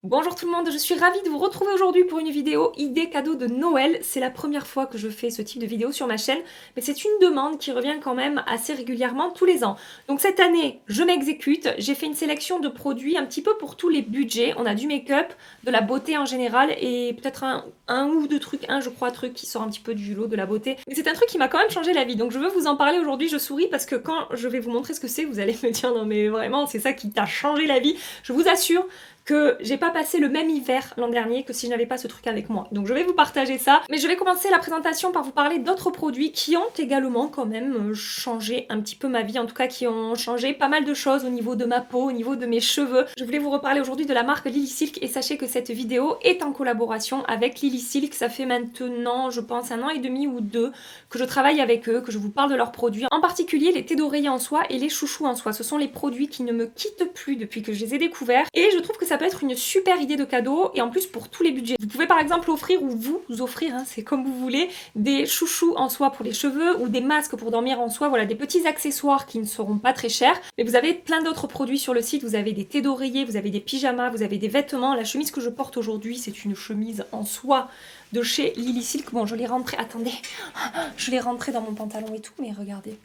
Bonjour tout le monde, je suis ravie de vous retrouver aujourd'hui pour une vidéo idée cadeau de Noël. C'est la première fois que je fais ce type de vidéo sur ma chaîne, mais c'est une demande qui revient quand même assez régulièrement tous les ans. Donc cette année, je m'exécute, j'ai fait une sélection de produits un petit peu pour tous les budgets. On a du make-up, de la beauté en général et peut-être un ou deux trucs, je crois, truc qui sort un petit peu du lot de la beauté. Mais c'est un truc qui m'a quand même changé la vie, donc je veux vous en parler aujourd'hui. Je souris parce que quand je vais vous montrer ce que c'est, vous allez me dire non mais vraiment c'est ça qui t'a changé la vie. Je vous assure que j'ai pas passé le même hiver l'an dernier que si je n'avais pas ce truc avec moi. Donc je vais vous partager ça. Mais je vais commencer la présentation par vous parler d'autres produits qui ont également quand même changé un petit peu ma vie, en tout cas qui ont changé pas mal de choses au niveau de ma peau, au niveau de mes cheveux. Je voulais vous reparler aujourd'hui de la marque Lily Silk et sachez que cette vidéo est en collaboration avec Lily Silk. Ça fait maintenant, je pense, 1 an et demi ou 2 que je travaille avec eux, que je vous parle de leurs produits. En particulier les thés d'oreiller en soie et les chouchous en soie. Ce sont les produits qui ne me quittent plus depuis que je les ai découverts et je trouve que ça peut être une super idée de cadeau et en plus pour tous les budgets. Vous pouvez par exemple offrir ou vous offrir, c'est comme vous voulez, des chouchous en soie pour les cheveux ou des masques pour dormir en soie, voilà, des petits accessoires qui ne seront pas très chers. Mais vous avez plein d'autres produits sur le site, vous avez des thés d'oreiller, vous avez des pyjamas, vous avez des vêtements. La chemise que je porte aujourd'hui, c'est une chemise en soie de chez Lily Silk. Bon, je l'ai rentrée, attendez, je l'ai rentrée dans mon pantalon et tout, mais regardez.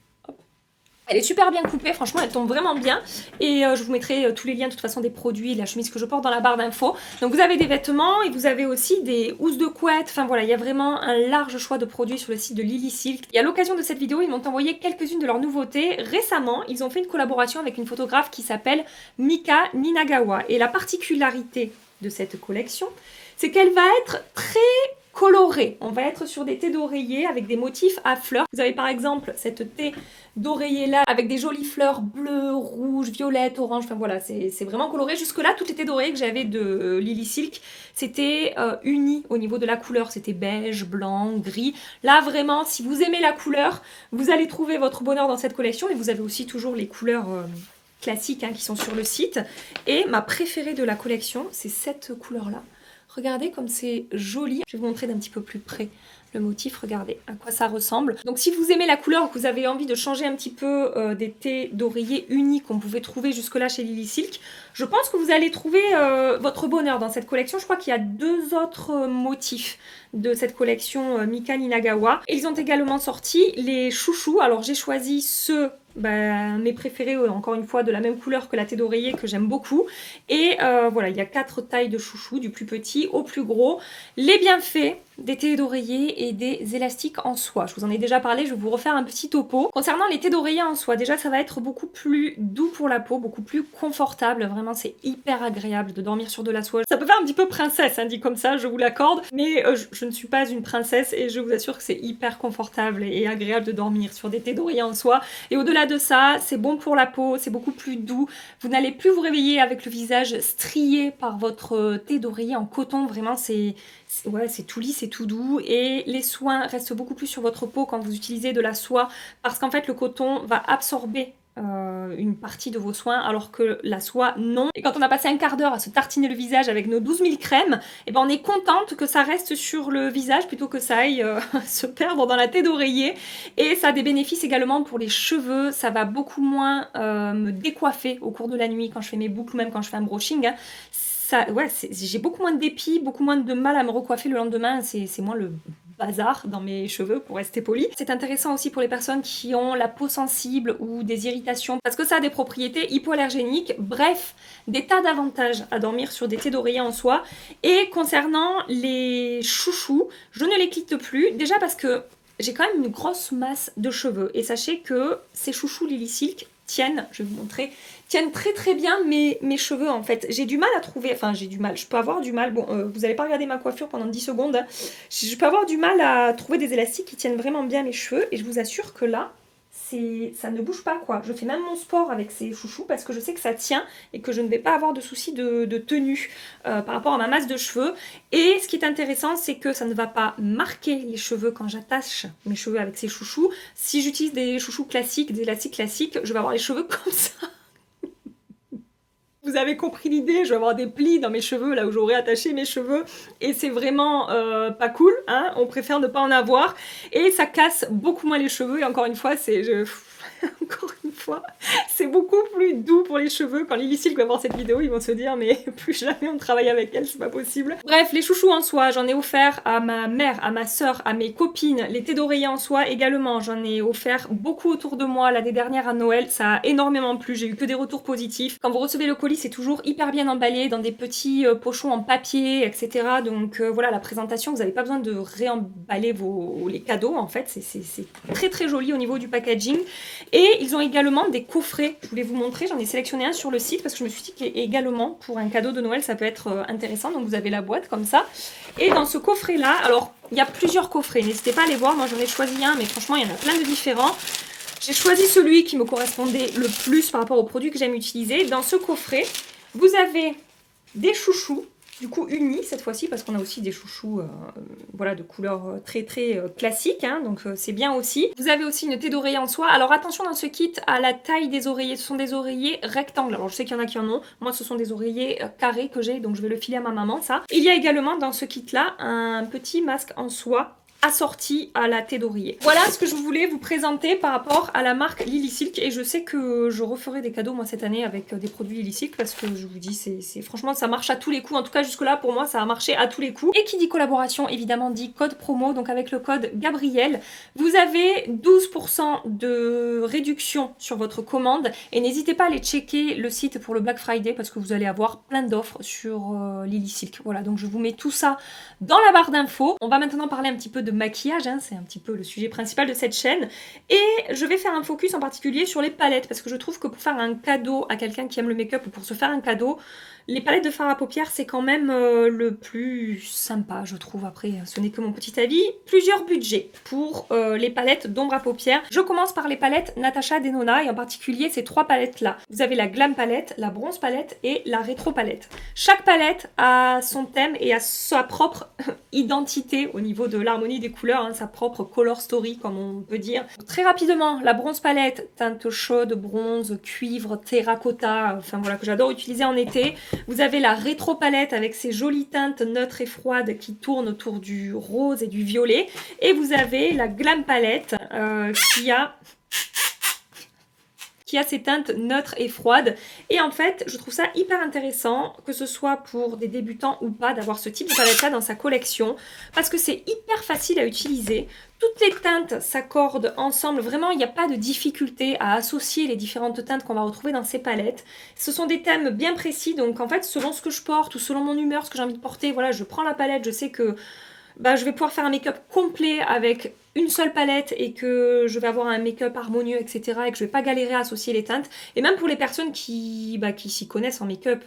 Elle est super bien coupée, franchement elle tombe vraiment bien et je vous mettrai tous les liens de toute façon des produits et la chemise que je porte dans la barre d'infos. Donc vous avez des vêtements et vous avez aussi des housses de couette, enfin voilà, il y a vraiment un large choix de produits sur le site de Lily Silk. Et à l'occasion de cette vidéo, ils m'ont envoyé quelques-unes de leurs nouveautés. Récemment, ils ont fait une collaboration avec une photographe qui s'appelle Mika Ninagawa. Et la particularité de cette collection, c'est qu'elle va être très colorée. On va être sur des thés d'oreiller avec des motifs à fleurs. Vous avez par exemple cette thé d'oreiller là avec des jolies fleurs bleues, rouges, violettes, oranges, enfin voilà, c'est vraiment coloré. Jusque là, toutes les thés d'oreiller que j'avais de Lily Silk, c'était uni au niveau de la couleur, c'était beige, blanc, gris. Là vraiment, si vous aimez la couleur, vous allez trouver votre bonheur dans cette collection et vous avez aussi toujours les couleurs classiques qui sont sur le site. Et ma préférée de la collection, c'est cette couleur là. Regardez comme c'est joli. Je vais vous montrer d'un petit peu plus près le motif. Regardez à quoi ça ressemble. Donc si vous aimez la couleur, que vous avez envie de changer un petit peu des thés d'oreiller uniques qu'on pouvait trouver jusque-là chez Lily Silk, je pense que vous allez trouver votre bonheur dans cette collection. Je crois qu'il y a 2 autres motifs de cette collection Mika Ninagawa. Et ils ont également sorti les chouchous. Alors j'ai choisi ceux mes préférés, encore une fois, de la même couleur que la thé d'oreiller que j'aime beaucoup. Et voilà, il y a 4 tailles de chouchous, du plus petit au plus gros. Les bienfaits des thés d'oreiller et des élastiques en soie. Je vous en ai déjà parlé, je vais vous refaire un petit topo. Concernant les thés d'oreiller en soie, déjà ça va être beaucoup plus doux pour la peau, beaucoup plus confortable. Vraiment, c'est hyper agréable de dormir sur de la soie. Ça peut faire un petit peu princesse, dit comme ça, je vous l'accorde. Mais je ne suis pas une princesse et je vous assure que c'est hyper confortable et agréable de dormir sur des thés d'oreiller en soie. Et au-delà de ça, c'est bon pour la peau, c'est beaucoup plus doux. Vous n'allez plus vous réveiller avec le visage strié par votre thé d'oreiller en coton. Vraiment, c'est tout lisse, c'est tout doux. Et les soins restent beaucoup plus sur votre peau quand vous utilisez de la soie parce qu'en fait, le coton va absorber une partie de vos soins alors que la soie non. Et quand on a passé un quart d'heure à se tartiner le visage avec nos 12 000 crèmes, et on est contente que ça reste sur le visage plutôt que ça aille se perdre dans la thé d'oreiller. Et ça a des bénéfices également pour les cheveux, ça va beaucoup moins me décoiffer au cours de la nuit quand je fais mes boucles ou même quand je fais un brushing. J'ai beaucoup moins de dépit, beaucoup moins de mal à me recoiffer le lendemain, c'est moins le bazar dans mes cheveux pour rester poli. C'est intéressant aussi pour les personnes qui ont la peau sensible ou des irritations parce que ça a des propriétés hypoallergéniques, bref, des tas d'avantages à dormir sur des thés d'oreiller en soie. Et concernant les chouchous, je ne les quitte plus, déjà parce que j'ai quand même une grosse masse de cheveux et sachez que ces chouchous Lily Silk tiennent, je vais vous montrer, tiennent très très bien mes cheveux en fait. J'ai du mal à trouver, enfin j'ai du mal, je peux avoir du mal, bon vous n'allez pas regarder ma coiffure pendant 10 secondes, je peux avoir du mal à trouver des élastiques qui tiennent vraiment bien mes cheveux et je vous assure que là, ça ne bouge pas quoi. Je fais même mon sport avec ces chouchous parce que je sais que ça tient et que je ne vais pas avoir de soucis de tenue par rapport à ma masse de cheveux. Et ce qui est intéressant, c'est que ça ne va pas marquer les cheveux quand j'attache mes cheveux avec ces chouchous. Si j'utilise des chouchous classiques, des élastiques classiques, je vais avoir les cheveux comme ça. Vous avez compris l'idée, je vais avoir des plis dans mes cheveux, là où j'aurais attaché mes cheveux, et c'est vraiment pas cool, on préfère ne pas en avoir, et ça casse beaucoup moins les cheveux, et encore une fois, encore une fois. C'est beaucoup plus doux pour les cheveux. Quand Lily Silk va voir cette vidéo, ils vont se dire mais plus jamais on travaille avec elle, c'est pas possible. Bref, les chouchous en soie, j'en ai offert à ma mère, à ma soeur, à mes copines. Les thés d'oreiller en soie également, j'en ai offert beaucoup autour de moi l'année dernière à Noël. Ça a énormément plu, j'ai eu que des retours positifs. Quand vous recevez le colis, c'est toujours hyper bien emballé dans des petits pochons en papier, etc. Donc voilà, la présentation, vous n'avez pas besoin de réemballer les cadeaux en fait. C'est très très joli au niveau du packaging. Et ils ont également des coffrets, je voulais vous montrer, j'en ai sélectionné un sur le site parce que je me suis dit qu'également pour un cadeau de Noël ça peut être intéressant. Donc vous avez la boîte comme ça. Et dans ce coffret là, alors il y a plusieurs coffrets, n'hésitez pas à les voir, moi j'en ai choisi un mais franchement il y en a plein de différents. J'ai choisi celui qui me correspondait le plus par rapport aux produits que j'aime utiliser. Dans ce coffret, vous avez des chouchous, du coup unis cette fois-ci, parce qu'on a aussi des chouchous voilà, de couleurs très très classiques, hein, donc c'est bien aussi. Vous avez aussi une thé d'oreiller en soie. Alors attention dans ce kit à la taille des oreillers, ce sont des oreillers rectangles. Alors je sais qu'il y en a qui en ont, moi ce sont des oreillers carrés que j'ai, donc je vais le filer à ma maman ça. Il y a également dans ce kit là un petit masque en soie assorti à la thé d'oreiller. Voilà ce que je voulais vous présenter par rapport à la marque Lily Silk et je sais que je referai des cadeaux moi cette année avec des produits Lily Silk parce que je vous dis c'est franchement ça marche à tous les coups, en tout cas jusque là pour moi ça a marché à tous les coups. Et qui dit collaboration évidemment dit code promo, donc avec le code Gabrielle vous avez 12% de réduction sur votre commande et n'hésitez pas à aller checker le site pour le Black Friday parce que vous allez avoir plein d'offres sur Lily Silk. Voilà, donc je vous mets tout ça dans la barre d'infos. On va maintenant parler un petit peu de maquillage, hein, c'est un petit peu le sujet principal de cette chaîne. Et je vais faire un focus en particulier sur les palettes, parce que je trouve que pour faire un cadeau à quelqu'un qui aime le make-up ou pour se faire un cadeau, les palettes de fard à paupières, c'est quand même le plus sympa, je trouve. Après, ce n'est que mon petit avis. Plusieurs budgets pour les palettes d'ombre à paupières. Je commence par les palettes Natasha Denona, et en particulier ces trois palettes-là. Vous avez la Glam palette, la Bronze palette et la Rétro palette. Chaque palette a son thème et a sa propre identité au niveau de l'harmonie des couleurs, hein, sa propre color story, comme on peut dire. Très rapidement, la Bronze palette, teinte chaude, bronze, cuivre, terracotta, enfin voilà, que j'adore utiliser en été. Vous avez la Rétro palette avec ses jolies teintes neutres et froides qui tournent autour du rose et du violet. Et vous avez la Glam palette qui a ces teintes neutres et froides. Et en fait, je trouve ça hyper intéressant, que ce soit pour des débutants ou pas, d'avoir ce type de palette-là dans sa collection, parce que c'est hyper facile à utiliser. Toutes les teintes s'accordent ensemble, vraiment il n'y a pas de difficulté à associer les différentes teintes qu'on va retrouver dans ces palettes. Ce sont des thèmes bien précis, donc en fait selon ce que je porte ou selon mon humeur, ce que j'ai envie de porter, voilà, je prends la palette, je sais que je vais pouvoir faire un make-up complet avec une seule palette et que je vais avoir un make-up harmonieux, etc. et que je vais pas galérer à associer les teintes. Et même pour les personnes qui s'y connaissent en make-up,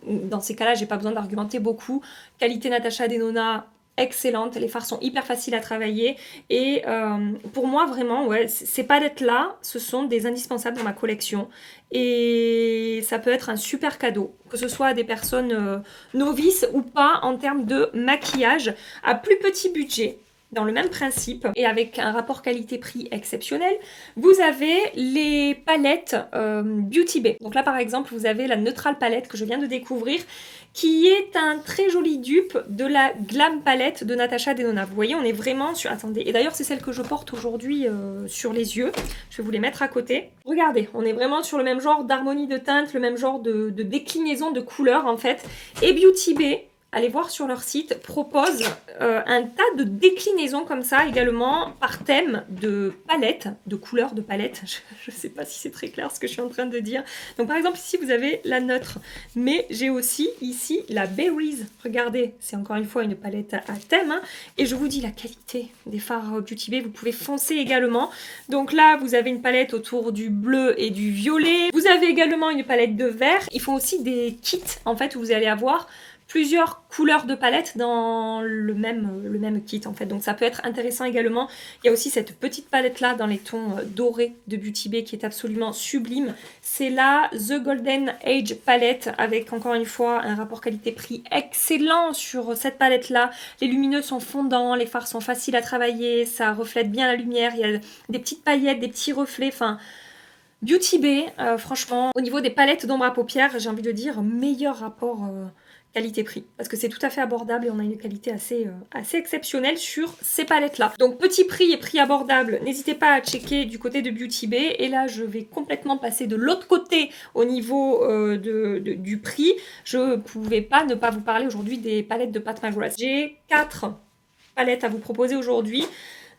dans ces cas-là, j'ai pas besoin d'argumenter beaucoup. Qualité Natasha Denona, excellente, les fards sont hyper faciles à travailler et pour moi vraiment ouais, ces palettes là ce sont des indispensables dans ma collection et ça peut être un super cadeau, que ce soit à des personnes novices ou pas en termes de maquillage à plus petit budget. Dans le même principe et avec un rapport qualité-prix exceptionnel, vous avez les palettes Beauty Bay. Donc là par exemple vous avez la Neutral palette que je viens de découvrir qui est un très joli dupe de la Glam palette de Natasha Denona. Vous voyez on est vraiment sur... Attendez, et d'ailleurs c'est celle que je porte aujourd'hui sur les yeux. Je vais vous les mettre à côté. Regardez, on est vraiment sur le même genre d'harmonie de teinte, le même genre de déclinaison de couleurs en fait. Et Beauty Bay, allez voir sur leur site, propose un tas de déclinaisons comme ça également par thème de palettes, de couleurs de palettes. Je ne sais pas si c'est très clair ce que je suis en train de dire. Donc par exemple ici vous avez la neutre, mais j'ai aussi ici la Berries. Regardez, c'est encore une fois une palette à thème. Hein, et je vous dis la qualité des fards Beauty Bay, vous pouvez foncer également. Donc là vous avez une palette autour du bleu et du violet. Vous avez également une palette de vert. Ils font aussi des kits en fait où vous allez avoir plusieurs couleurs de palette dans le même kit en fait, donc ça peut être intéressant également. Il y a aussi cette petite palette là dans les tons dorés de Beauty Bay qui est absolument sublime. C'est la The Golden Age palette avec encore une fois un rapport qualité-prix excellent sur cette palette là. Les lumineux sont fondants, les fards sont faciles à travailler, ça reflète bien la lumière, il y a des petites paillettes, des petits reflets, enfin... Beauty Bay, franchement, au niveau des palettes d'ombre à paupières, j'ai envie de dire meilleur rapport qualité-prix, parce que c'est tout à fait abordable et on a une qualité assez exceptionnelle sur ces palettes-là. Donc petit prix et prix abordable, n'hésitez pas à checker du côté de Beauty Bay. Et là, je vais complètement passer de l'autre côté au niveau du prix. Je ne pouvais pas ne pas vous parler aujourd'hui des palettes de Pat McGrath. J'ai 4 palettes à vous proposer aujourd'hui.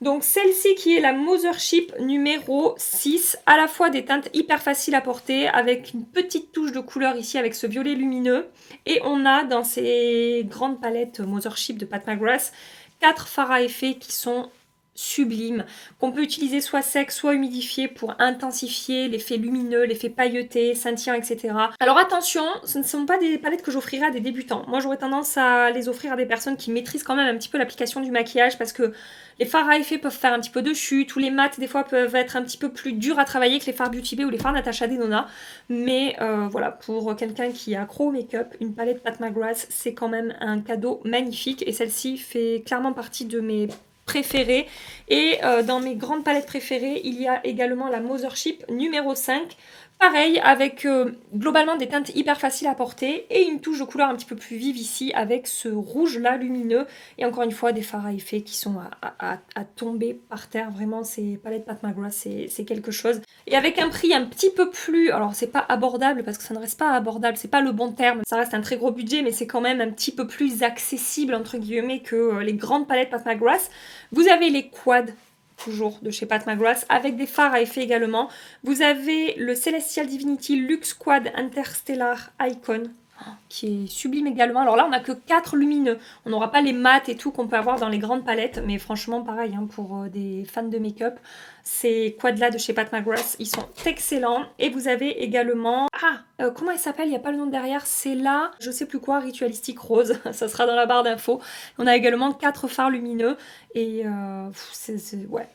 Donc celle-ci qui est la Mothership numéro 6, à la fois des teintes hyper faciles à porter avec une petite touche de couleur ici avec ce violet lumineux. Et on a dans ces grandes palettes Mothership de Pat McGrath 4 fards à effet qui sont sublimes, qu'on peut utiliser soit sec, soit humidifié pour intensifier l'effet lumineux, l'effet pailleté, scintillant, etc. Alors attention, ce ne sont pas des palettes que j'offrirai à des débutants. Moi, j'aurais tendance à les offrir à des personnes qui maîtrisent quand même un petit peu l'application du maquillage parce que les fards à effet peuvent faire un petit peu de chute, ou les mats des fois peuvent être un petit peu plus durs à travailler que les fards Beauty Bay ou les fards Natasha Denona. Mais voilà, pour quelqu'un qui est accro au make-up, une palette Pat McGrath, c'est quand même un cadeau magnifique. Et celle-ci fait clairement partie de mes préférées. Et dans mes grandes palettes préférées, il y a également la Mothership numéro 5. Pareil, avec globalement des teintes hyper faciles à porter et une touche de couleur un petit peu plus vive ici avec ce rouge là lumineux. Et encore une fois, des fards à effet qui sont à tomber par terre. Vraiment, ces palettes Pat McGrath, c'est quelque chose. Et avec un prix un petit peu plus... Alors, c'est pas abordable parce que ça ne reste pas abordable, c'est pas le bon terme. Ça reste un très gros budget, mais c'est quand même un petit peu plus accessible, entre guillemets, que les grandes palettes Pat McGrath. Vous avez les quads toujours de chez Pat McGrath, avec des fards à effet également. Vous avez le Celestial Divinity Luxe Quad Interstellar Icon, qui est sublime également. Alors là, on n'a que 4 lumineux. On n'aura pas les mats et tout qu'on peut avoir dans les grandes palettes, mais franchement, pareil, hein, pour des fans de make-up, ces quads-là de chez Pat McGrath, ils sont excellents. Et vous avez également... comment elle s'appelle? Il n'y a pas le nom derrière. C'est là, je sais plus quoi, Ritualistique Rose. Ça sera dans la barre d'infos. On a également 4 fards lumineux. Et ouais.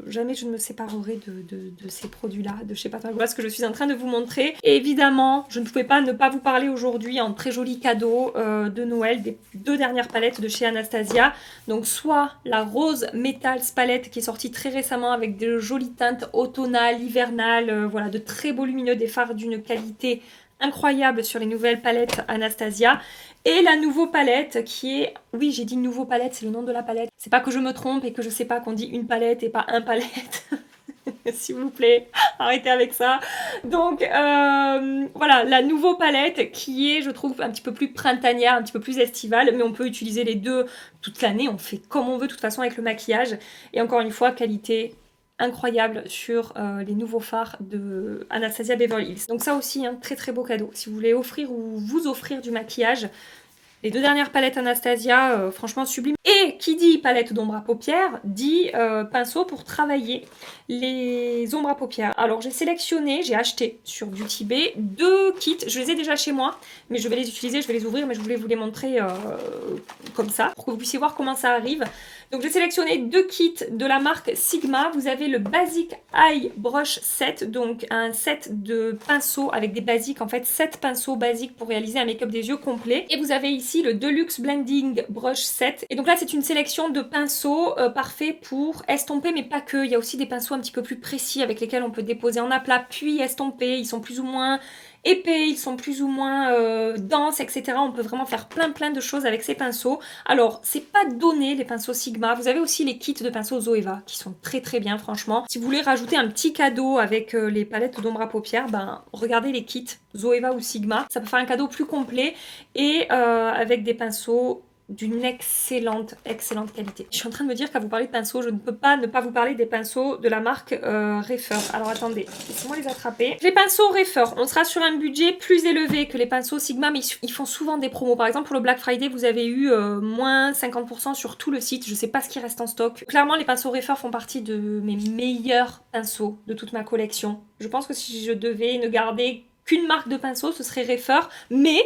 Jamais je ne me séparerai de ces produits-là, de chez Pat McGrath, que je suis en train de vous montrer. Et évidemment, je ne pouvais pas ne pas vous parler aujourd'hui en très joli cadeau de Noël des 2 dernières palettes de chez Anastasia. Donc soit la Rose Metals palette qui est sortie très récemment avec de jolies teintes automnales, hivernales, voilà, de très beaux lumineux, des fards d'une qualité incroyable sur les nouvelles palettes Anastasia. Et la nouveau palette qui est... Oui, j'ai dit nouveau palette, c'est le nom de la palette. C'est pas que je me trompe et que je sais pas qu'on dit une palette et pas un palette. S'il vous plaît, arrêtez avec ça. Donc voilà, la nouveau palette qui est, je trouve, un petit peu plus printanière, un petit peu plus estivale, mais on peut utiliser les deux toute l'année, on fait comme on veut de toute façon avec le maquillage. Et encore une fois, qualité incroyable sur les nouveaux fards de Anastasia Beverly Hills. Donc ça aussi, un très très beau cadeau. Si vous voulez offrir ou vous offrir du maquillage, les 2 dernières palettes Anastasia, franchement sublime. Et qui dit palette d'ombre à paupières, dit pinceau pour travailler les ombres à paupières. Alors j'ai sélectionné, j'ai acheté sur Beauty Bay 2 kits. Je les ai déjà chez moi, mais je vais les utiliser, je vais les ouvrir, mais je voulais vous les montrer comme ça, pour que vous puissiez voir comment ça arrive. Donc j'ai sélectionné 2 kits de la marque Sigma. Vous avez le Basic Eye Brush Set, donc un set de pinceaux avec des basiques, en fait 7 pinceaux basiques pour réaliser un make-up des yeux complet. Et vous avez ici le Deluxe Blending Brush Set. Et donc là c'est une sélection de pinceaux parfaits pour estomper, mais pas que. Il y a aussi des pinceaux un petit peu plus précis avec lesquels on peut déposer en aplat puis estomper. Ils sont plus ou moins épais, ils sont plus ou moins denses, etc. On peut vraiment faire plein de choses avec ces pinceaux. Alors, c'est pas donné les pinceaux Sigma. Vous avez aussi les kits de pinceaux Zoeva qui sont très bien, franchement. Si vous voulez rajouter un petit cadeau avec les palettes d'ombre à paupières, ben regardez les kits Zoeva ou Sigma. Ça peut faire un cadeau plus complet et avec des pinceaux d'une excellente qualité. Je suis en train de me dire qu'à vous parler de pinceaux, je ne peux pas ne pas vous parler des pinceaux de la marque Refer. Alors attendez, laissez-moi les attraper. Les pinceaux Refer, on sera sur un budget plus élevé que les pinceaux Sigma, mais ils font souvent des promos. Par exemple, pour le Black Friday, vous avez eu moins 50% sur tout le site. Je ne sais pas ce qui reste en stock. Clairement, les pinceaux Refer font partie de mes meilleurs pinceaux de toute ma collection. Je pense que si je devais ne garder qu'une marque de pinceaux, ce serait Refer, mais...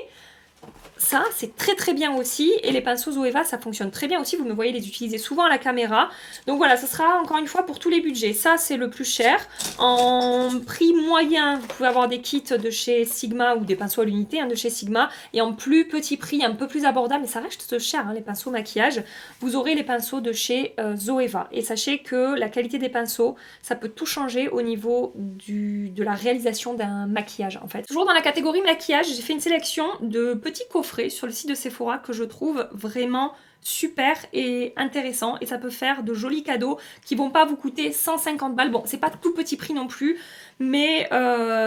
ça, c'est très bien aussi. Et les pinceaux Zoeva, ça fonctionne très bien aussi. Vous me voyez les utiliser souvent à la caméra. Donc voilà, ce sera encore une fois pour tous les budgets. Ça, c'est le plus cher. En prix moyen, vous pouvez avoir des kits de chez Sigma ou des pinceaux à l'unité de chez Sigma. Et en plus petit prix, un peu plus abordable, mais ça reste cher, hein, les pinceaux maquillage. Vous aurez les pinceaux de chez Zoeva. Et sachez que la qualité des pinceaux, ça peut tout changer au niveau de la réalisation d'un maquillage, en fait. Toujours dans la catégorie maquillage, j'ai fait une sélection de petits coffrets coffret sur le site de Sephora que je trouve vraiment super et intéressant, et ça peut faire de jolis cadeaux qui vont pas vous coûter 150 balles. Bon, c'est pas tout petit prix non plus, mais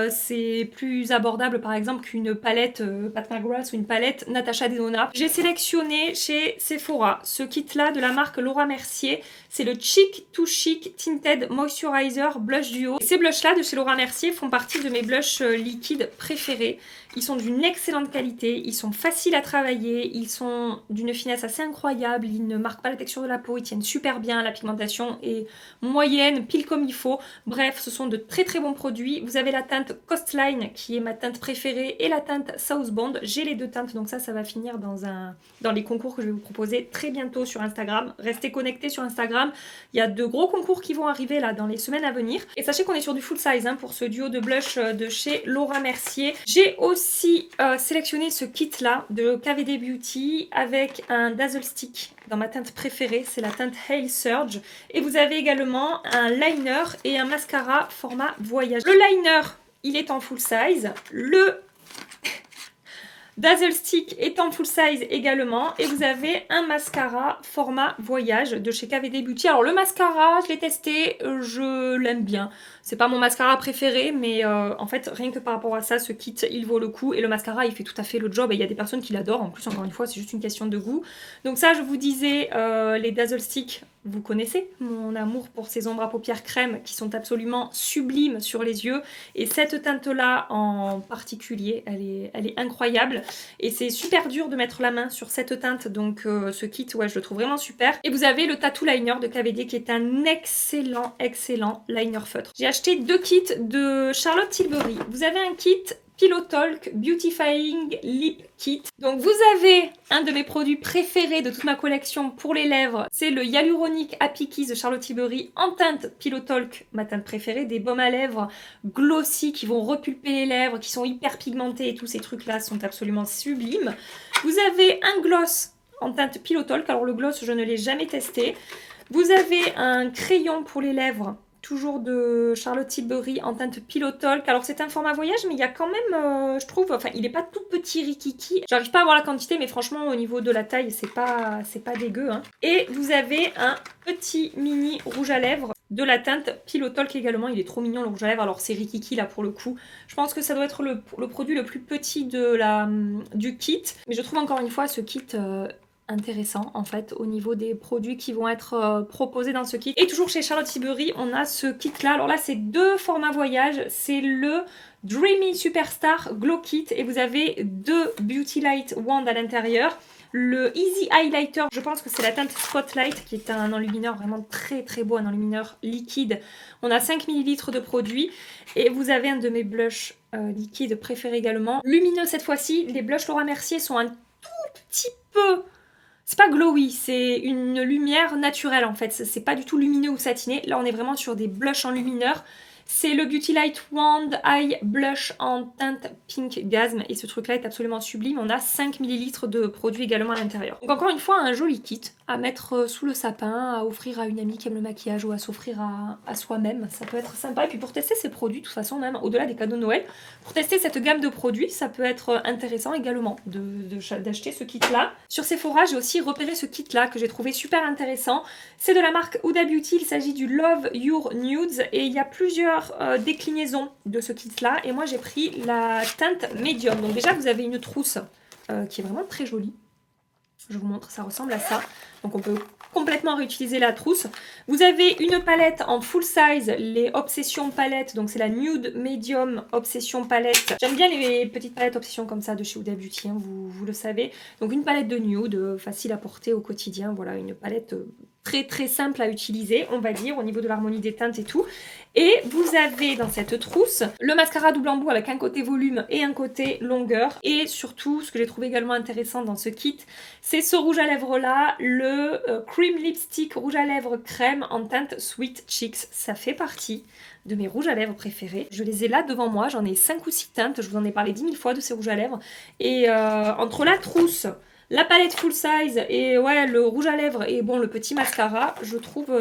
c'est plus abordable par exemple qu'une palette Pat McGrath ou une palette Natasha Denona. J'ai sélectionné chez Sephora ce kit là de la marque Laura Mercier. C'est le Chic to Chic Tinted Moisturizer Blush Duo. Ces blushs là de chez Laura Mercier font partie de mes blushs liquides préférés. Ils sont d'une excellente qualité, ils sont faciles à travailler, ils sont d'une finesse assez incroyable, ils ne marquent pas la texture de la peau, ils tiennent super bien, la pigmentation est moyenne, pile comme il faut. Bref, ce sont de très très bons produits. Vous avez la teinte Coastline qui est ma teinte préférée et la teinte Southbound. J'ai les deux teintes, donc ça va finir dans les concours que je vais vous proposer très bientôt sur Instagram. Restez connectés sur Instagram, il y a de gros concours qui vont arriver là dans les semaines à venir. Et sachez qu'on est sur du full size hein, pour ce duo de blush de chez Laura Mercier. J'ai aussi sélectionné ce kit là de KVD Beauty avec un Dazzle Stick dans ma teinte préférée, c'est la teinte Hail Surge, et vous avez également un liner et un mascara format voyage. Le liner il est en full size, le Dazzle Stick est en full size également, et vous avez un mascara format voyage de chez KVD Beauty. Alors le mascara, je l'ai testé, je l'aime bien. C'est pas mon mascara préféré, mais en fait rien que par rapport à ça, ce kit il vaut le coup, et le mascara il fait tout à fait le job, et il y a des personnes qui l'adorent. En plus encore une fois c'est juste une question de goût. Donc ça je vous disais, les Dazzle Stick, vous connaissez mon amour pour ces ombres à paupières crème qui sont absolument sublimes sur les yeux, et cette teinte là en particulier elle est incroyable, et c'est super dur de mettre la main sur cette teinte, donc ce kit ouais je le trouve vraiment super. Et vous avez le Tattoo Liner de KVD qui est un excellent liner feutre. J'ai acheté deux kits de Charlotte Tilbury. Vous avez un kit Pillow Talk Beautifying Lip Kit. Donc vous avez un de mes produits préférés de toute ma collection pour les lèvres, c'est le Hyaluronic Happy Kiss de Charlotte Tilbury en teinte Pillow Talk, ma teinte préférée, des baumes à lèvres glossy qui vont repulper les lèvres, qui sont hyper pigmentés, et tous ces trucs là sont absolument sublimes. Vous avez un gloss en teinte Pillow Talk, alors le gloss je ne l'ai jamais testé. Vous avez un crayon pour les lèvres, toujours de Charlotte Tilbury en teinte Pillow Talk. Alors c'est un format voyage, mais il y a quand même, je trouve, enfin il n'est pas tout petit rikiki. J'arrive pas à voir la quantité, mais franchement au niveau de la taille c'est pas dégueu hein. Et vous avez un petit mini rouge à lèvres de la teinte Pillow Talk également. Il est trop mignon le rouge à lèvres, alors c'est rikiki là pour le coup. Je pense que ça doit être le produit le plus petit du kit, mais je trouve encore une fois ce kit intéressant en fait au niveau des produits qui vont être proposés dans ce kit. Et toujours chez Charlotte Tilbury on a ce kit là, alors là c'est deux formats voyage, c'est le Dreamy Superstar Glow Kit, et vous avez deux Beauty Light Wand à l'intérieur. Le Easy Highlighter, je pense que c'est la teinte Spotlight qui est un enlumineur vraiment très beau, un enlumineur liquide. On a 5 ml de produit, et vous avez un de mes blushs liquides préférés également. Lumineux cette fois-ci, les blushs Laura Mercier sont un tout petit peu... C'est pas glowy, c'est une lumière naturelle en fait, c'est pas du tout lumineux ou satiné. Là on est vraiment sur des blushs enlumineurs. C'est le Beauty Light Wand Eye Blush en teinte Pink Gasm, et ce truc là est absolument sublime. On a 5 ml de produit également à l'intérieur. Donc encore une fois un joli kit à mettre sous le sapin, à offrir à une amie qui aime le maquillage, ou à s'offrir à soi-même, ça peut être sympa. Et puis pour tester ces produits, de toute façon même au-delà des cadeaux de Noël, pour tester cette gamme de produits, ça peut être intéressant également d'acheter ce kit là. Sur Sephora j'ai aussi repéré ce kit là que j'ai trouvé super intéressant. C'est de la marque Huda Beauty, il s'agit du Love Your Nudes, et il y a plusieurs déclinaisons de ce kit là, et moi j'ai pris la teinte médium. Donc déjà vous avez une trousse qui est vraiment très jolie, je vous montre, ça ressemble à ça, donc on peut complètement réutiliser la trousse. Vous avez une palette en full size, les Obsession palettes, donc c'est la Nude Medium Obsession palette. J'aime bien les petites palettes Obsession comme ça de chez Huda Beauty, hein, vous le savez. Donc une palette de nude, facile à porter au quotidien, voilà, une palette très simple à utiliser, on va dire, au niveau de l'harmonie des teintes et tout. Et vous avez dans cette trousse le mascara double embout avec un côté volume et un côté longueur. Et surtout, ce que j'ai trouvé également intéressant dans ce kit, c'est ce rouge à lèvres là, le Cream Lipstick rouge à lèvres crème en teinte Sweet Cheeks. Ça fait partie de mes rouges à lèvres préférés. Je les ai là devant moi, j'en ai 5 ou 6 teintes, je vous en ai parlé 10 000 fois de ces rouges à lèvres. Et entre la trousse, la palette full size et ouais le rouge à lèvres et bon le petit mascara, je trouve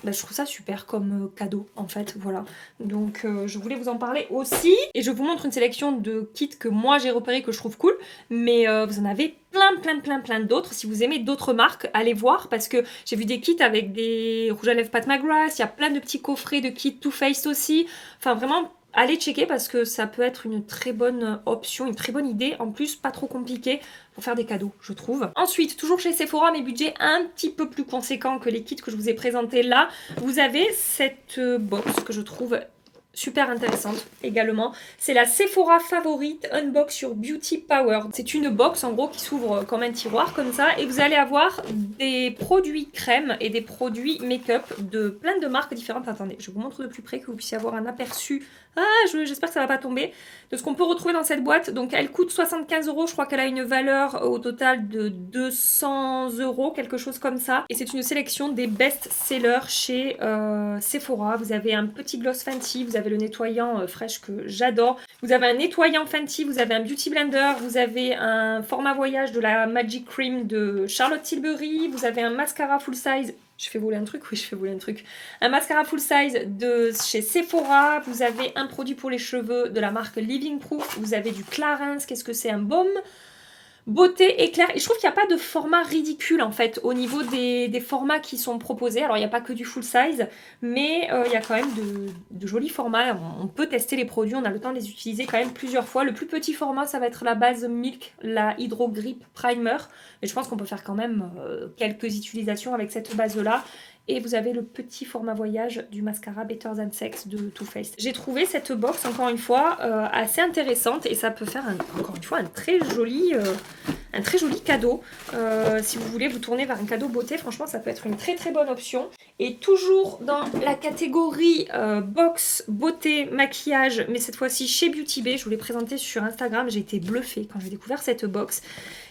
bah, je trouve ça super comme cadeau en fait, voilà. Donc je voulais vous en parler aussi. Et je vous montre une sélection de kits que moi j'ai repéré que je trouve cool. Mais vous en avez plein d'autres. Si vous aimez d'autres marques, allez voir parce que j'ai vu des kits avec des rouges à lèvres Pat McGrath. Il y a plein de petits coffrets de kits Too Faced aussi. Enfin vraiment, allez checker parce que ça peut être une très bonne option, une très bonne idée. En plus, pas trop compliqué pour faire des cadeaux, je trouve. Ensuite, toujours chez Sephora, mes budgets un petit peu plus conséquents que les kits que je vous ai présentés là. Vous avez cette box que je trouve super intéressante également. C'est la Sephora Favorite Unbox Your Beauty Power. C'est une box en gros qui s'ouvre comme un tiroir comme ça et vous allez avoir des produits crème et des produits make-up de plein de marques différentes. Attendez, je vous montre de plus près que vous puissiez avoir un aperçu. J'espère que ça va pas tomber. De ce qu'on peut retrouver dans cette boîte. Donc elle coûte 75 €. Je crois qu'elle a une valeur au total de 200 €, quelque chose comme ça. Et c'est une sélection des best-sellers chez Sephora. Vous avez un petit gloss Fenty, vous avez le nettoyant Fresh que j'adore. Vous avez un nettoyant Fenty, vous avez un beauty blender, vous avez un format voyage de la Magic Cream de Charlotte Tilbury, vous avez un mascara full size. Je fais voler un truc? Oui, je fais voler un truc. Un mascara full size de chez Sephora. Vous avez un produit pour les cheveux de la marque Living Proof. Vous avez du Clarins. Qu'est-ce que c'est? Un baume beauté éclair. Et je trouve qu'il n'y a pas de format ridicule en fait au niveau des formats qui sont proposés. Alors il n'y a pas que du full size, mais il y a quand même de jolis formats. On peut tester les produits, on a le temps de les utiliser quand même plusieurs fois. Le plus petit format, ça va être la base Milk, la Hydro Grip Primer. Mais je pense qu'on peut faire quand même quelques utilisations avec cette base-là. Et vous avez le petit format voyage du mascara Better Than Sex de Too Faced. J'ai trouvé cette box, encore une fois, assez intéressante. Et ça peut faire, encore une fois, un très joli cadeau. Si vous voulez vous tourner vers un cadeau beauté, franchement, ça peut être une très bonne option. Et toujours dans la catégorie box, beauté, maquillage, mais cette fois-ci chez Beauty Bay. Je vous l'ai présenté sur Instagram. J'ai été bluffée quand j'ai découvert cette box.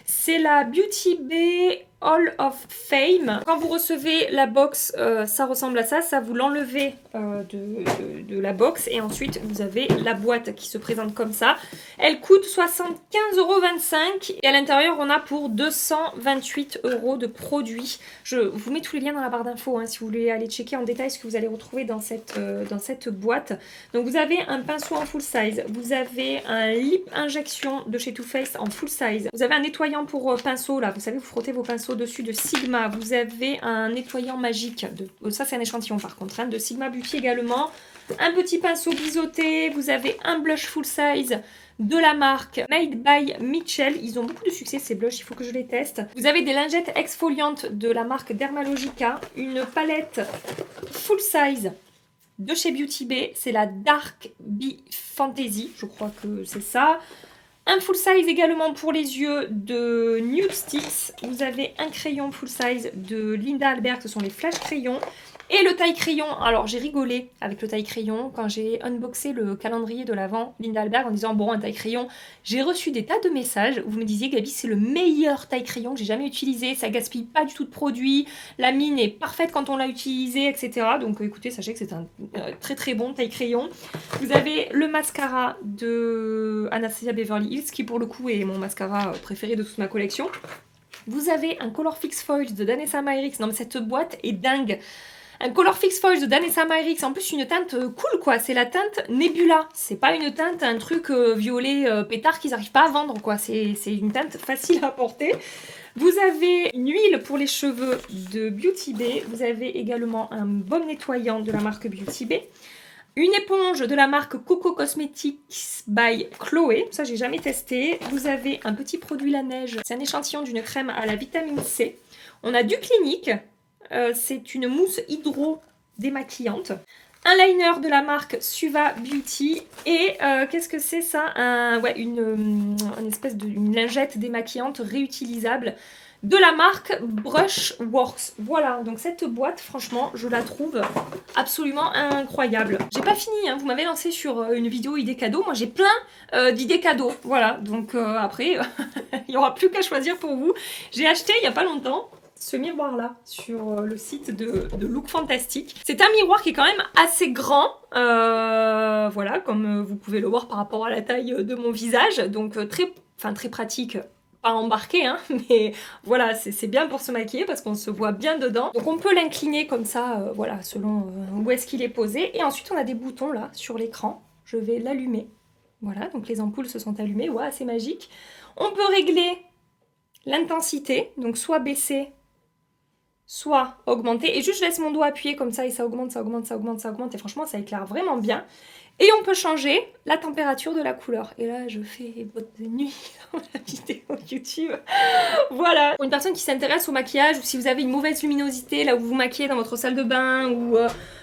C'est la Beauty Bay Hall of Fame. Quand vous recevez la box, ça ressemble à ça. Ça, vous l'enlevez de la box et ensuite vous avez la boîte qui se présente comme ça. Elle coûte 75,25 € et à l'intérieur on a pour 228 € de produits. Je vous mets tous les liens dans la barre d'infos si vous voulez aller checker en détail ce que vous allez retrouver dans cette boîte. Donc vous avez un pinceau en full size, vous avez un lip injection de chez Too Faced en full size, vous avez un nettoyant pour pinceau là, vous savez vous frottez vos pinceaux dessus de Sigma, vous avez un nettoyant magique, ça c'est un échantillon par contre, de Sigma Beauty également, un petit pinceau biseauté, vous avez un blush full size de la marque Made by Mitchell. Ils ont beaucoup de succès ces blushs, il faut que je les teste. Vous avez des lingettes exfoliantes de la marque Dermalogica, une palette full size de chez Beauty Bay, c'est la Dark Bee Fantasy, je crois que c'est ça. Un full size également pour les yeux de Nude Sticks. Vous avez un crayon full size de Linda Albert, ce sont les flash crayons. Et le taille crayon, alors j'ai rigolé avec le taille crayon quand j'ai unboxé le calendrier de l'Avent Linda Albert en disant bon un taille crayon, j'ai reçu des tas de messages où vous me disiez Gabi c'est le meilleur taille crayon que j'ai jamais utilisé, ça gaspille pas du tout de produit, la mine est parfaite quand on l'a utilisé etc. Donc écoutez sachez que c'est un très bon taille crayon. Vous avez le mascara de Anastasia Beverly Hills qui pour le coup est mon mascara préféré de toute ma collection. Vous avez un Color Fix Foil de Danessa Myricks, non mais cette boîte est dingue. Un Color Fix Foil de Danessa Myricks, en plus une teinte cool quoi, c'est la teinte Nebula, c'est pas une teinte, un truc violet pétard qu'ils n'arrivent pas à vendre quoi, c'est une teinte facile à porter. Vous avez une huile pour les cheveux de Beauty Bay, vous avez également un baume nettoyant de la marque Beauty Bay, une éponge de la marque Coco Cosmetics by Chloé, ça j'ai jamais testé. Vous avez un petit produit la neige, c'est un échantillon d'une crème à la vitamine C. On a du Clinique. C'est une mousse hydro démaquillante. Un liner de la marque Suva Beauty. Et qu'est-ce que c'est ça? Une espèce d'une lingette démaquillante réutilisable de la marque Brushworks. Voilà, donc cette boîte, franchement, je la trouve absolument incroyable. J'ai pas fini, vous m'avez lancé sur une vidéo idées cadeaux. Moi, j'ai plein d'idées cadeaux. Voilà, donc après, il n'y aura plus qu'à choisir pour vous. J'ai acheté il n'y a pas longtemps ce miroir là sur le site de Look Fantastic. C'est un miroir qui est quand même assez grand, voilà, comme vous pouvez le voir par rapport à la taille de mon visage, donc très pratique pas embarqué, hein, mais voilà, c'est bien pour se maquiller parce qu'on se voit bien dedans. Donc on peut l'incliner comme ça, voilà, selon où est-ce qu'il est posé. Et ensuite on a des boutons là sur l'écran. Je vais l'allumer. Voilà, donc les ampoules se sont allumées, ouais, c'est magique. On peut régler l'intensité, donc soit baisser, soit augmenter. Et juste je laisse mon doigt appuyé comme ça et ça augmente, ça augmente, ça augmente, ça augmente. Et franchement, ça éclaire vraiment bien. Et on peut changer la température de la couleur. Et là, je fais boîte de nuit dans la vidéo YouTube. Voilà. Pour une personne qui s'intéresse au maquillage, ou si vous avez une mauvaise luminosité, là où vous vous maquillez dans votre salle de bain, ou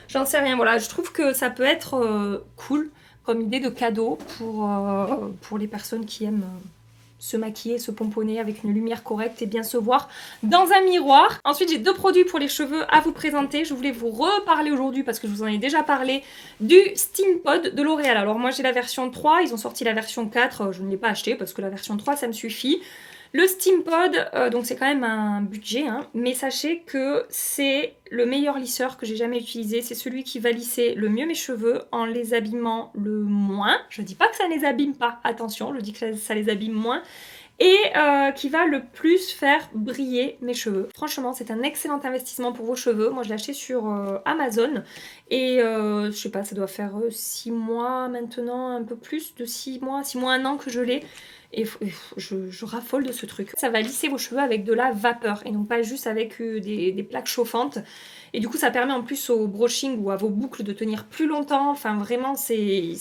j'en sais rien, voilà. Je trouve que ça peut être cool comme idée de cadeau pour les personnes qui aiment se maquiller, se pomponner avec une lumière correcte et bien se voir dans un miroir. Ensuite, j'ai 2 produits pour les cheveux à vous présenter. Je voulais vous reparler aujourd'hui parce que je vous en ai déjà parlé du Steam Pod de L'Oréal. Alors moi, j'ai la version 3, ils ont sorti la version 4, je ne l'ai pas acheté parce que la version 3, ça me suffit. Le Steam Pod, donc c'est quand même un budget, hein, mais sachez que c'est le meilleur lisseur que j'ai jamais utilisé. C'est celui qui va lisser le mieux mes cheveux en les abîmant le moins. Je dis pas que ça ne les abîme pas, attention, je dis que ça les abîme moins. Et qui va le plus faire briller mes cheveux. Franchement, c'est un excellent investissement pour vos cheveux. Moi, je l'ai acheté sur Amazon. Et je sais pas, ça doit faire 6 mois maintenant, un peu plus de 6 mois, 1 an que je l'ai. Et je raffole de ce truc. Ça va lisser vos cheveux avec de la vapeur et non pas juste avec des plaques chauffantes. Et du coup, ça permet en plus au brushing ou à vos boucles de tenir plus longtemps. Enfin, vraiment, c'est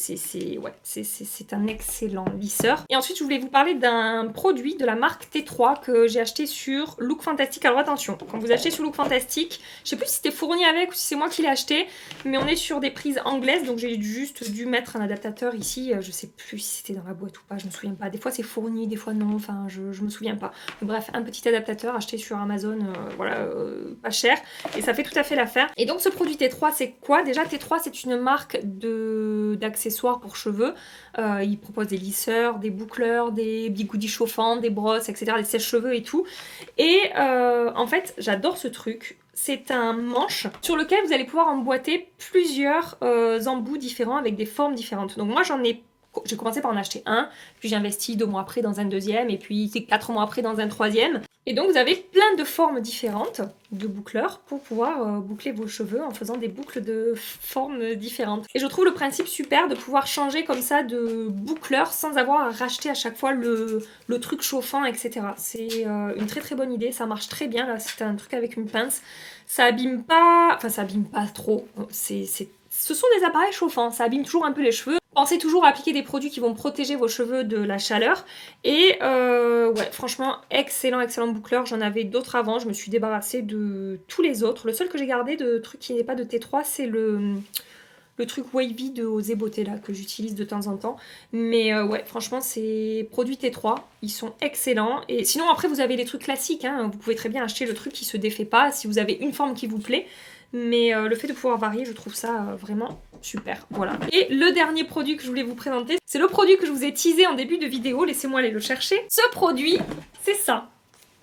un excellent lisseur. Et ensuite, je voulais vous parler d'un produit de la marque T3 que j'ai acheté sur Look Fantastic. Alors attention, quand vous achetez sur Look Fantastic, je sais plus si c'était fourni avec ou si c'est moi qui l'ai acheté, mais on est sur des prises anglaises, donc j'ai juste dû mettre un adaptateur ici. Je sais plus si c'était dans la boîte ou pas, je me souviens pas. Des fois c'est fourni, des fois non, enfin je me souviens pas. Mais bref, un petit adaptateur acheté sur Amazon, voilà, pas cher, et ça fait tout à fait l'affaire. Et donc ce produit T3, c'est quoi? Déjà, T3, c'est une marque d'accessoires pour cheveux. Ils proposent des lisseurs, des boucleurs, des bigoudis chauffants, des brosses, etc., des sèche-cheveux et tout. Et en fait, j'adore ce truc. C'est un manche sur lequel vous allez pouvoir emboîter plusieurs embouts différents avec des formes différentes. Donc moi, j'ai commencé par en acheter un, puis j'ai investi 2 mois après dans un deuxième, et puis 4 mois après dans un troisième. Et donc vous avez plein de formes différentes de boucleurs pour pouvoir boucler vos cheveux en faisant des boucles de formes différentes. Et je trouve le principe super de pouvoir changer comme ça de boucleur sans avoir à racheter à chaque fois le truc chauffant, etc. C'est une très très bonne idée, ça marche très bien. Là, c'est un truc avec une pince. Ça abîme pas, enfin ça abîme pas trop. Ce sont des appareils chauffants, ça abîme toujours un peu les cheveux. Pensez toujours à appliquer des produits qui vont protéger vos cheveux de la chaleur. Et ouais, franchement, excellent boucleur. J'en avais d'autres avant, je me suis débarrassée de tous les autres. Le seul que j'ai gardé de truc qui n'est pas de T3, c'est le truc wavy de Osé Beauté là, que j'utilise de temps en temps. Mais ouais, franchement, ces produits T3, ils sont excellents. Et sinon, après, vous avez les trucs classiques, hein. Vous pouvez très bien acheter le truc qui se défait pas si vous avez une forme qui vous plaît. Mais le fait de pouvoir varier, je trouve ça vraiment super. Voilà. Et le dernier produit que je voulais vous présenter, c'est le produit que je vous ai teasé en début de vidéo. Laissez-moi aller le chercher. Ce produit, c'est ça.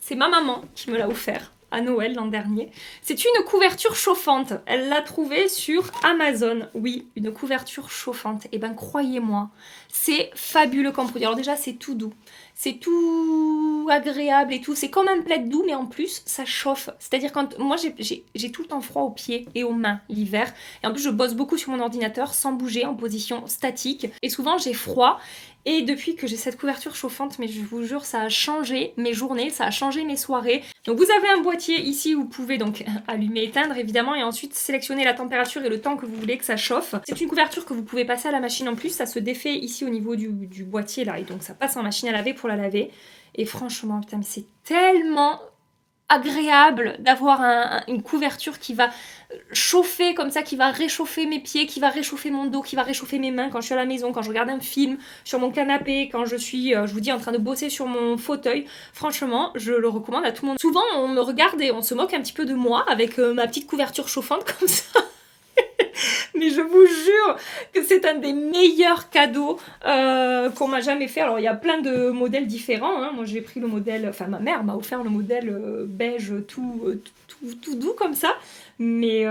C'est ma maman qui me l'a offert à Noël l'an dernier. C'est une couverture chauffante. Elle l'a trouvée sur Amazon. Oui, une couverture chauffante. Et ben croyez-moi, c'est fabuleux comme produit. Alors déjà, c'est tout doux. C'est tout agréable et tout. C'est comme un plaid doux, mais en plus, ça chauffe. C'est-à-dire quand moi, j'ai tout le temps froid aux pieds et aux mains l'hiver. Et en plus, je bosse beaucoup sur mon ordinateur sans bouger, en position statique. Et souvent, j'ai froid. Et depuis que j'ai cette couverture chauffante, mais je vous jure, ça a changé mes journées, ça a changé mes soirées. Donc vous avez un boîtier ici où vous pouvez donc allumer, éteindre évidemment, et ensuite sélectionner la température et le temps que vous voulez que ça chauffe. C'est une couverture que vous pouvez passer à la machine en plus, ça se défait ici au niveau du boîtier là, et donc ça passe en machine à laver pour la laver. Et franchement, putain, mais c'est tellement agréable d'avoir une couverture qui va chauffer comme ça, qui va réchauffer mes pieds, qui va réchauffer mon dos, qui va réchauffer mes mains quand je suis à la maison, quand je regarde un film, sur mon canapé, quand je suis, je vous dis, en train de bosser sur mon fauteuil. Franchement, je le recommande à tout le monde. Souvent, on me regarde et on se moque un petit peu de moi avec ma petite couverture chauffante comme ça. Mais je vous jure que c'est un des meilleurs cadeaux qu'on m'a jamais fait. Alors il y a plein de modèles différents, hein. Moi j'ai pris le modèle, enfin ma mère m'a offert le modèle beige tout doux comme ça. Mais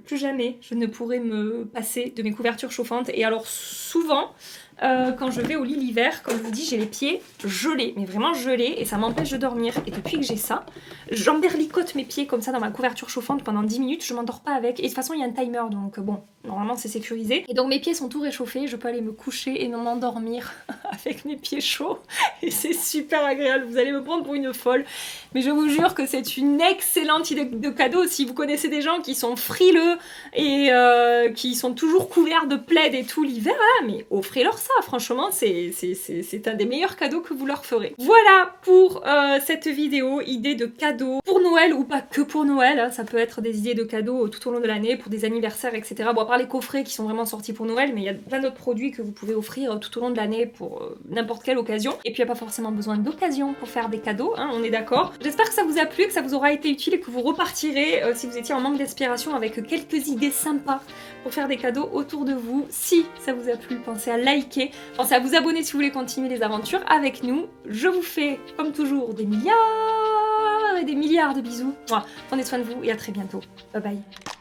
plus jamais je ne pourrai me passer de mes couvertures chauffantes. Et alors souvent, quand je vais au lit l'hiver. Comme je vous dis, j'ai les pieds gelés, mais vraiment gelés, et ça m'empêche de dormir. Et depuis que j'ai ça, j'emberlicote mes pieds comme ça dans ma couverture chauffante pendant 10 minutes, je m'endors pas avec. Et de toute façon, il y a un timer, donc bon, normalement c'est sécurisé. Et donc mes pieds sont tout réchauffés, je peux aller me coucher et m'endormir avec mes pieds chauds. Et c'est super agréable, vous allez me prendre pour une folle. Mais je vous jure que c'est une excellente idée de cadeau. Si vous connaissez des gens qui sont frileux et qui sont toujours couverts de plaid et tout l'hiver, ah, mais offrez-leur ça, franchement, c'est un des meilleurs cadeaux que vous leur ferez. Voilà pour cette vidéo, idée de cadeaux pour Noël ou pas que pour Noël, hein, ça peut être des idées de cadeaux tout au long de l'année, pour des anniversaires, etc. Bon, à part les coffrets qui sont vraiment sortis pour Noël, mais il y a plein d'autres produits que vous pouvez offrir tout au long de l'année pour n'importe quelle occasion. Et puis il n'y a pas forcément besoin d'occasion pour faire des cadeaux, hein, on est d'accord. J'espère que ça vous a plu, que ça vous aura été utile et que vous repartirez, si vous étiez en manque d'inspiration, avec quelques idées sympas pour faire des cadeaux autour de vous. Si ça vous a plu, pensez à liker, pensez à vous abonner si vous voulez continuer les aventures avec nous. Je vous fais, comme toujours, des milliards et des milliards de bisous. Prenez soin de vous et à très bientôt. Bye bye.